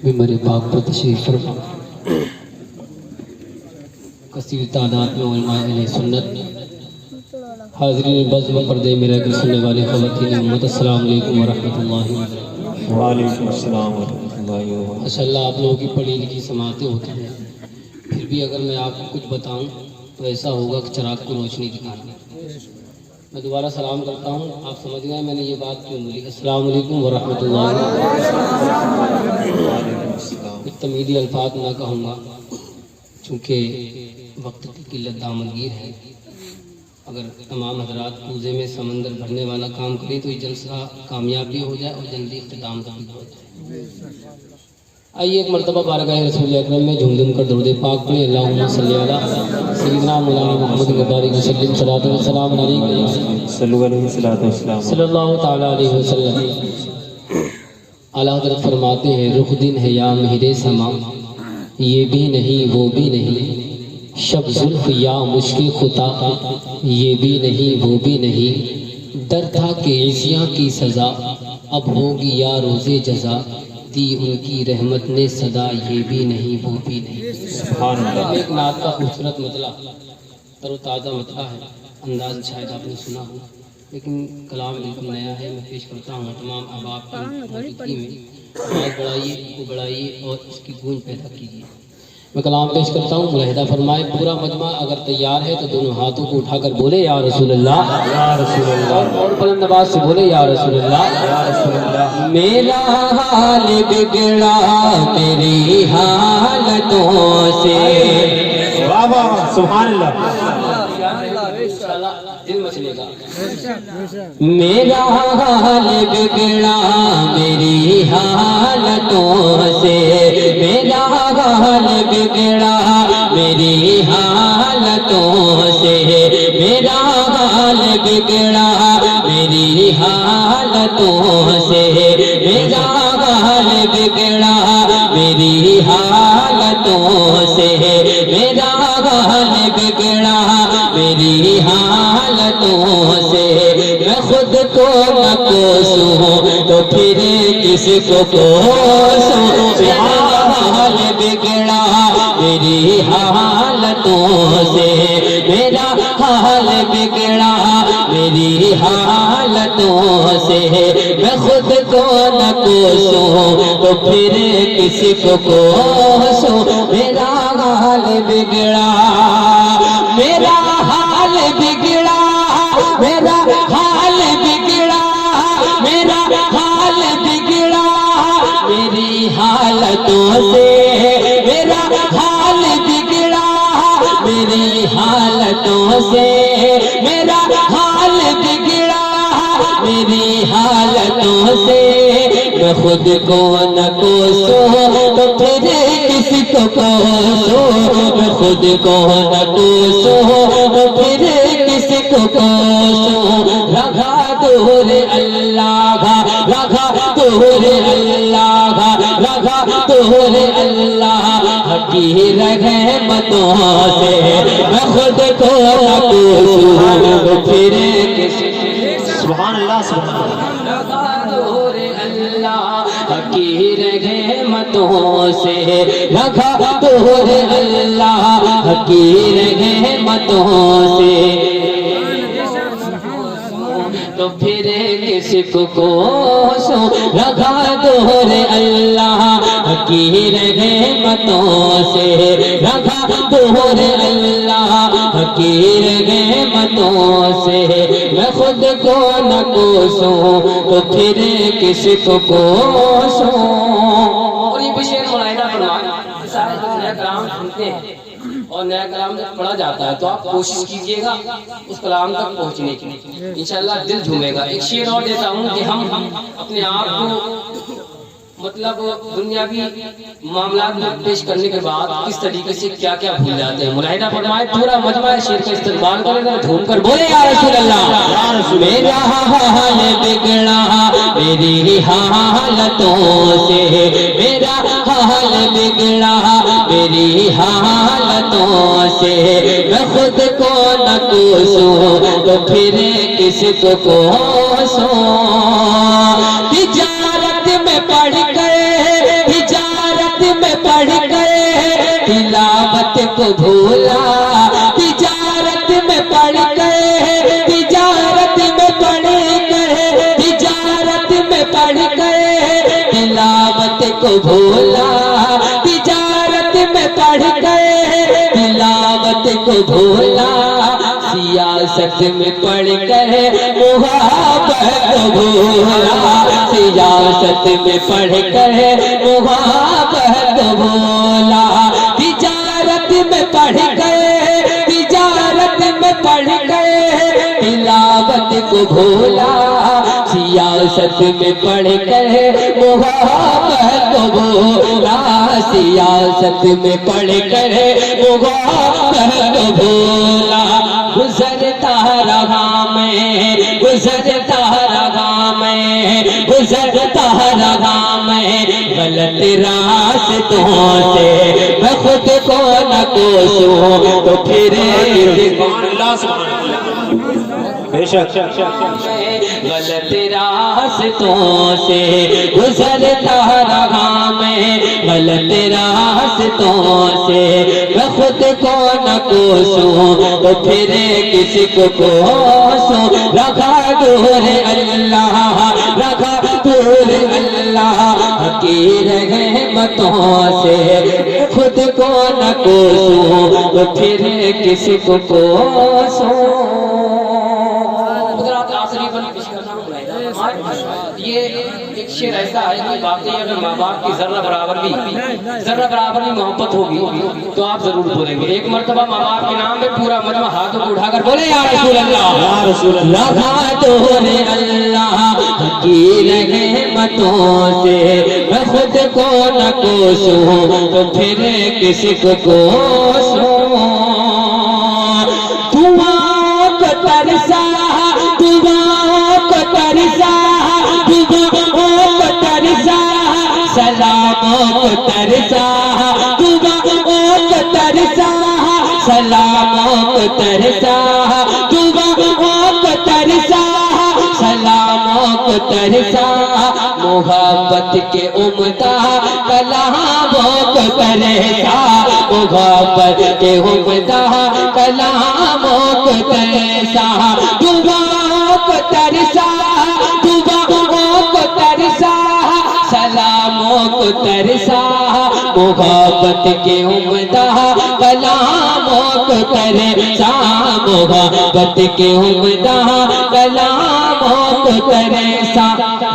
ممبر پاک پر تشریف فرما۔ کثیر تعداد میں علماء اہل سنت، حاضرین بزم پردے میں رہ کر سننے والے خواتین امت، السلام علیکم ورحمۃ اللہ وبرکاتہ۔ وعلیکم السلام ورحمۃ اللہ وبرکاتہ۔ ماشاء اللہ آپ لوگوں کی پڑھی لکھی سماعتیں ہوتی ہیں، پھر بھی اگر میں آپ کو کچھ بتاؤں تو ایسا ہوگا کہ چراغ کو روشنی دکھانا۔ میں دوبارہ سلام کرتا ہوں، آپ سمجھ گئے میں نے یہ بات کیوں بولی۔ السلام علیکم ورحمۃ اللہ وبرکاتہ۔ کچھ تمیدی الفاظ نہ کہوں گا چونکہ وقت کی قلت دامنگیر ہے۔ اگر تمام حضرات کوزے میں سمندر بھرنے والا کام کریں تو یہ جلسہ کامیاب بھی ہو جائے اور جلدی اختتام بھی ہو جائے۔ آئیے ایک مرتبہ بارگاہ رسول اکرم میں جھوم جھوم کر درود پاک پڑھیں۔ اللہم صلی علی سیدنا مولانا محمد مبارک وسلم صلاۃ و سلام علیہ صلو علیہ الصلوۃ والسلام۔ صلی اللہ تعالی علیہ وسلم۔ اعلیٰ حضرت فرماتے ہیں رخ دن ہے یا مہر سما، یہ بھی نہیں وہ بھی نہیں، شب زلف یا مشکل خطا، یہ بھی نہیں وہ بھی نہیں، ڈر تھا کہ عصیاں کی سزا اب ہوگی یا روزے جزا، دی ان کی رحمت نے صدا، یہ بھی نہیں وہ بھی نہیں۔ سبحان اللہ۔ ایک نعت کا خوبصورت مطلع، تر و تازہ مطلع ہے، انداز شاید آپ نے سنا ہو لیکن کلام بالکل نیا ہے۔ میں پیش کرتا ہوں تمام احباب کی موجودگی میں، آواز بڑھائیے کو بڑھائیے اور اس کی گونج پیدا کیجیے۔ میں کلام پیش کرتا ہوں، ملاحظہ فرمائے۔ پورا مجمع اگر تیار ہے تو دونوں ہاتھوں کو اٹھا کر بولے یا رسول اللہ، یا رسول اللہ، اور بلند آواز سے بولے یا رسول اللہ، یا رسول اللہ۔ میرا حال بگڑا تیری حالتوں سے، واہ واہ، سبحان اللہ۔ دل مچلے گا۔ میرا حال بگڑا میری حالتوں سے، میرا حال بگڑا میری حالتوں سے، میرا حال بگڑا میری حالتوں سے، میرا حال بگڑا میری حالتوں سے، میرا حال بگڑا میری حالتوں سے، میں خود کو نہ کوسوں تو پھر کس کو کوسوں، میرا حال بگڑا میری حالتوں سے، میرا حال بگڑا میری حالتوں سے، میں خود کو نہ کوسوں تو پھر کس کو کوسوں، میرا حال بگڑا، میرا حال بگڑا، میرا حال بگڑا، میرا حال بگڑا میری حالتوں سے، میرا حال بگڑا میری حالتوں سے، میرا حال بگڑا میری حالتوں سے، میں خود کو نہ کوسوں تو پھر کس کو کوسوں، میں خود کو نہ کوسوں تو پھر کس کو کوسوں، رکھا دور اللہ، رکھا دور اللہ، رکھا دور اللہ کی رحمتوں سے، میں خود کو نہ کوسوں تو پھر کس کو، سبحان اللہ، سبحان اللہ۔ کی رحمتوں سے، رکھا دور اللہ کی رحمتوں سے، تو پھر کس کو کوسوں، رکھا دور اللہ کی رحمتوں سے، رکھا دور اللہ کی رحمتوں سے، میں خود کو نہ کوسوں تو پھر کس کو کوسوں۔ اور یہ بھی شعر ملاحظہ فرمائیں، سارے نیا کلام سنتے ہیں اور نیا کلام جب پڑھا جاتا ہے تو آپ کوشش کیجئے گا اس کلام تک پہنچنے کی، انشاءاللہ دل جھومے گا۔ ایک شعر اور دیتا ہوں کہ ہم اپنے آپ کو مطلب دنیاوی معاملات میں پیش کرنے کے بعد کس طریقے سے کیا کیا بھول جاتے ہیں۔ ملاحظہ فرمائے، پورا مجمع شعر کا استقبال کرے گا، جھوم کر بولے یا رسول اللہ، میرا حال بگڑا میری حالتوں سے، میرا حال بگڑا میری حالتوں سے، میں خود کو نہ کوسوں تو پھر کس کو کوسوں، تجارت پڑھ گئے تجارت میں پڑھ گئے تلاوت کو بھولا تجارت میں پڑھ گئے تجارت میں پڑھ گئے تجارت میں پڑھ گئے تلاوت کو بھولا تجارت میں پڑھ گئے تلاوت کو بھولا سیاست میں پڑھ کر محبت کو بھولا سیاست میں پڑھ کر محبت کو بھولا تجارت میں پڑھ گئے تجارت میں پڑھ گئے تلاوت کو بھولا سیاست میں پڑھ کر محبت کو بھولا سیاست میں پڑھ کر محبت کو بھولا گزرتا رہا میں گزرتا رہا میں گزرتا رہا میں غلط راستوں سے میں خود کو نہ کوسوں تو پھر بے شک غلط راستوں سے گزرتا رہا میں غلط راستوں سے میں خود کو نہ کوسوں تو پھر کسی کو کوسوں رکھا دور اللہ رکھا دور اللہ کی رحمتوں سے خود کو نہ کوسوں تو پھر کسی کو کوسوں یہ ایک شعر ایسا ہے کہ واقعی اگر ماں باپ کی ذرہ برابر بھی محبت ہوگی تو آپ ضرور بولیں گے ایک مرتبہ ماں باپ کے نام میں پورا مجمع ہاتھوں کو اٹھا کر بولے یا رسول اللہ یا رسول اللہ رکھا دور اللہ کی رحمتوں سے میں خود کو نہ کوسوں تو پھر کسی کو کوسوں دعا کو ترسا دعا کو ترسا دعا کو ترسا سلاموں کو ترسا دعا کو ترسا سلاموں کو ترسا دعا کو ترسا سلاموں کو ترسا محبت کے عمدہ کلاموں کو ترسا محبت کے عمدہ کلاموں کو ترسا دعا کو ترسا دعا کو ترسا سلاموں کو ترسا محبت کے عمدہ کلاموں کو ترسا محبت کے عمدہ کلاموں کو ترسا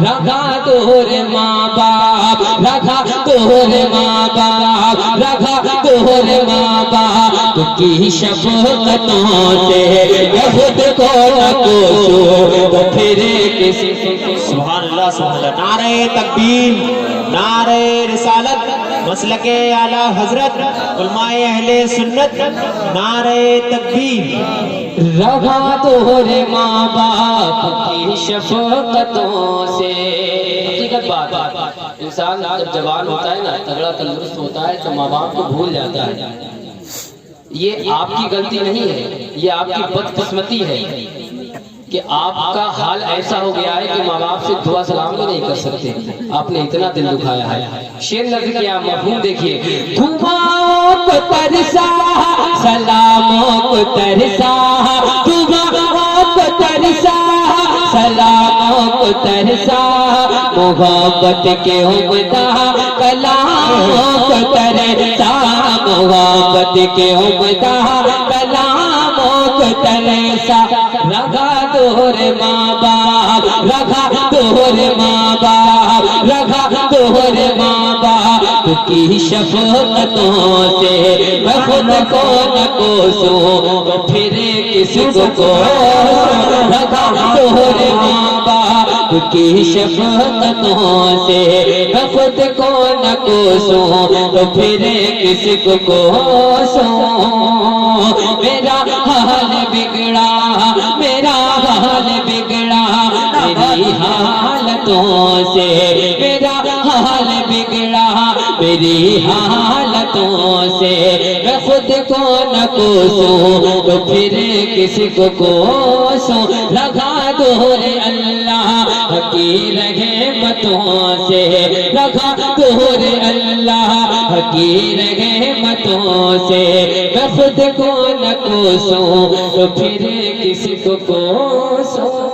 رکھا دور ماں باپ رکھا دور ماں باپ رکھا دور ماں باپ کی شفقتوں سے میں خود کو نہ کوسوں تو پھر کسی سبحان اللہ سبحان اللہ نعرہ تکبیر نعرہ رسالت مسلک اعلیٰ حضرت علماء اہل سنت نعرہ تکبیر رکھا دور ماں باپ کی شفقتوں سے حقیقت بات انسان جب جوان ہوتا ہے نا تگڑا تندرست ہوتا ہے تو ماں باپ کو بھول جاتا ہے یہ آپ کی غلطی نہیں ہے یہ آپ کی بدقسمتی ہے کہ آپ کا حال ایسا ہو گیا ہے کہ ماں باپ سے دعا سلام بھی نہیں کر سکتے آپ نے اتنا دل دکھایا ہے شعر نظر کیا مفہوم دیکھیے دعاؤں کو ترسا سلاموں کو ترسا دعاؤں کو ترسا سلاموں کو ترسا محبت کے عمدہ کلاموں کو ترسا محبت کے عمدہ کلاموں کو ترسا رکھا دور ماں باپ رکھا دور ماں باپ رکھا دور ماں باپ کی شفقتوں سے میں خود کو نہ کوسوں تو پھر کسی کو کوسوں رکھا دور ماں باپ کی شفقتوں سے میں خود کو نہ کوسوں تو پھر کسی کو کوسوں میرا حال بگڑا میرا حال بگڑا میری حالتوں سے میرا حال بگڑا میری حالتوں سے میں خود کو نہ کوسوں تو پھر کسی کو کوسوں رکھا دور اللہ کی رحمتوں سے رکھا دور اللہ کی رحمتوں سے میں خود کو نہ کوسوں تو پھر کس کو کوسوں